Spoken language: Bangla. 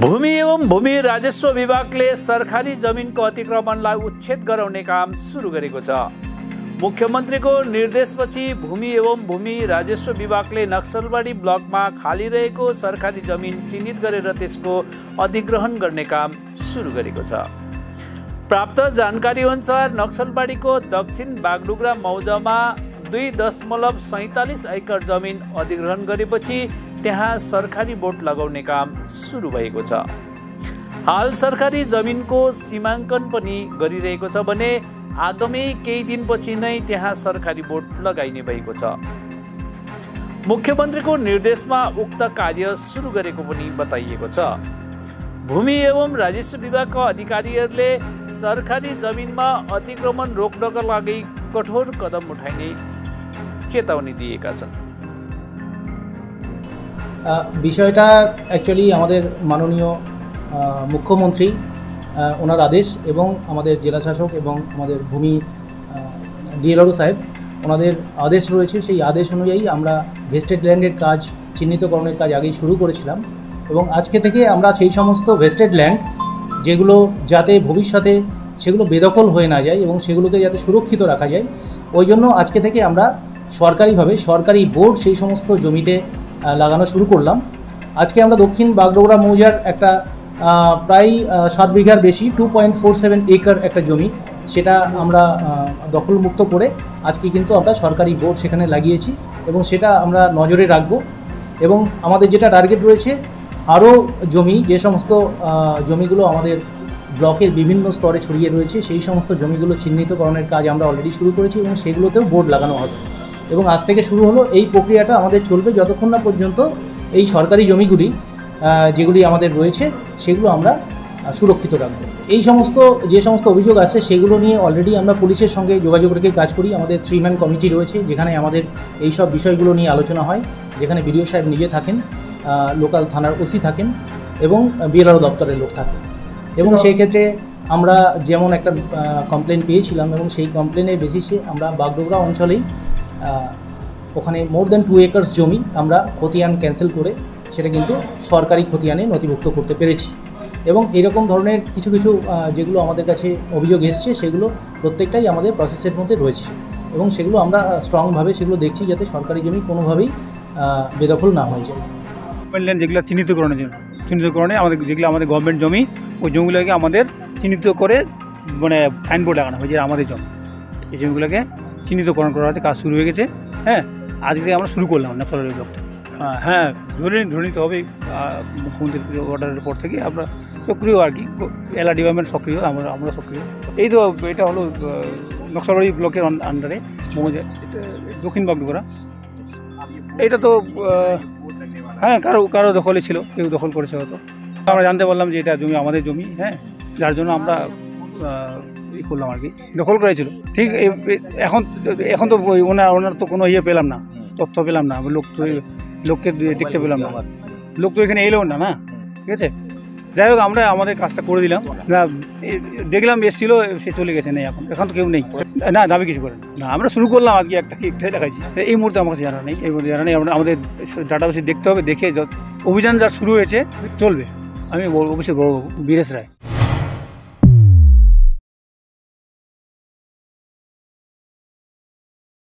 भूमि एवं भूमि राजस्व विभागले सरकारी जमिनको अतिक्रमणलाई उच्छेद गराउने काम सुरु गरेको छ। मुख्यमन्त्रीको निर्देशपछि भूमि एवं भूमि राजस्व विभागले नक्सलबाडी ब्लकमा खाली रहेको सरकारी जमिन चिन्हित गरेर त्यसको अधिग्रहण गर्ने काम सुरु गरेको छ। प्राप्त जानकारी अनुसार नक्सलबाडीको दक्षिण बागडुग्रा मौजामा 2.47 एकड जमिन अधिग्रहण गरेपछि त्यहाँ सरकारी बोर्ड लगाउने काम सुरु भएको छ। हाल सरकारी जमिनको सीमाङ्कन पनि गरिरहेको छ भने आगामी केही दिनपछि नै त्यहाँ सरकारी बोर्ड लगाइने भएको छ। मुख्यमन्त्रीको निर्देशमा उक्त कार्य सुरु गरेको पनि बताइएको छ। भूमि एवं राजस्व विभागका अधिकारीहरूले सरकारी जमिनमा अतिक्रमण रोक्नका लागि कठोर कदम उठाइने चेतावनी दिएका छन्। বিষয়টা অ্যাকচুয়ালি আমাদের মাননীয় মুখ্যমন্ত্রী ওনার আদেশ এবং আমাদের জেলা শাসক এবং আমাদের ভূমি ডিএলআরও সাহেব ওনাদের আদেশ রয়েছে। সেই আদেশ অনুযায়ী আমরা ভেস্টেড ল্যান্ডের কাজ চিহ্নিতকরণের কাজ আগেই শুরু করেছিলাম এবং আজকে থেকে আমরা সেই সমস্ত ভেস্টেড ল্যান্ড যেগুলো যাতে ভবিষ্যতে সেগুলো বেদখল হয়ে না যায় এবং সেগুলোকে যাতে সুরক্ষিত রাখা যায় ওই জন্য আজকে থেকে আমরা সরকারিভাবে সরকারি বোর্ড সেই সমস্ত জমিতে লাগানো শুরু করলাম। আজকে আমরা দক্ষিণ বাগডোগরা মৌজার একটা প্রায় 7 বিঘার বেশি 2.47 একর একটা জমি সেটা আমরা দখলমুক্ত করে আজকে কিন্তু আমরা সরকারি বোর্ড সেখানে লাগিয়েছি এবং সেটা আমরা নজরে রাখব এবং আমাদের যেটা টার্গেট রয়েছে আরও জমি যে সমস্ত জমিগুলো আমাদের ব্লকের বিভিন্ন স্তরে ছড়িয়ে রয়েছে সেই সমস্ত জমিগুলো চিহ্নিতকরণের কাজ আমরা অলরেডি শুরু করেছি এবং সেগুলোতেও বোর্ড লাগানো হবে এবং আজ থেকে শুরু হলো। এই প্রক্রিয়াটা আমাদের চলবে যতক্ষণ না পর্যন্ত এই সরকারি জমিগুলি যেগুলি আমাদের রয়েছে সেগুলো আমরা সুরক্ষিত রাখব। এই সমস্ত যে সমস্ত অভিযোগ আছে সেগুলো নিয়ে অলরেডি আমরা পুলিশের সঙ্গে যোগাযোগ রেখে কাজ করি। আমাদের 3 ম্যান কমিটি রয়েছে যেখানে আমাদের এই সব বিষয়গুলো নিয়ে আলোচনা হয়, যেখানে বিডিও সাহেব নিজে থাকেন, লোকাল থানার ওসি থাকেন এবং বিএলআরও দপ্তরের লোক থাকেন এবং সেই ক্ষেত্রে আমরা যেমন একটা কমপ্লেন পেয়েছিলাম এবং সেই কমপ্লেনের বেসিসে আমরা বাগডোগরা অঞ্চলেই ওখানে মোর দ্যান 2 একর্স জমি আমরা খতিয়ান ক্যান্সেল করে সেটা কিন্তু সরকারি খতিয়ানে নথিভুক্ত করতে পেরেছি এবং এরকম ধরনের কিছু কিছু যেগুলো আমাদের কাছে অভিযোগ এসছে সেগুলো প্রত্যেকটাই আমাদের প্রসেসের মধ্যে রয়েছে এবং সেগুলো আমরা স্ট্রংভাবে সেগুলো দেখছি যাতে সরকারি জমি কোনোভাবেই বেদখল না হয়ে যায়। যেগুলো চিহ্নিতকরণে আমাদের যেগুলো আমাদের গভর্নমেন্ট জমি ওই জমিগুলোকে আমাদের চিহ্নিত করে মানে সাইনবোর্ড লাগানো হয়েছে আমাদের জমি। এই জমিগুলোকে চিহ্নিতকরণ করা হচ্ছে, কাজ শুরু হয়ে গেছে। হ্যাঁ, আজকে আমরা শুরু করলাম নকশালবাড়ি ব্লকটা। হ্যাঁ, ধরে নিতে হবে মুখ্যমন্ত্রীর অর্ডারের পর থেকে আমরা সক্রিয় আর কি, এলা ডিপার্টমেন্ট সক্রিয়, আমরা সক্রিয়। এই তো এটা হলো নকশালবাড়ি ব্লকের আন্ডারে দক্ষিণ বাগডোগরা। এটা তো হ্যাঁ কারো দখলে ছিল, কেউ দখল করেছে হয়তো। আমরা জানতে পারলাম যে এটা জমি আমাদের জমি, হ্যাঁ, যার জন্য আমরা করলাম আর কি, দখল করেছিল। ঠিক এখন তো ওনার তো কোনো পেলাম না, তথ্য পেলাম না, লোককে দেখতে পেলাম না, লোক তো এখানে এলো না, ঠিক আছে। যাই হোক, আমরা আমাদের কাজটা করে দিলাম। না দেখলাম এসেছিল, সে চলে গেছে, নেই এখন তো কেউ নেই, না দাবি কিছু করেন না। আমরা শুরু করলাম আজকে একটাই দেখাচ্ছি। এই মুহূর্তে আমার কাছে জানা নেই, এই মুহূর্তে জানা নেই। আমাদের ডাটাবেসে দেখতে হবে, দেখে অভিযান যা শুরু হয়েছে চলবে। আমি অবশ্যই বড়বাবু বীরেশ রায়।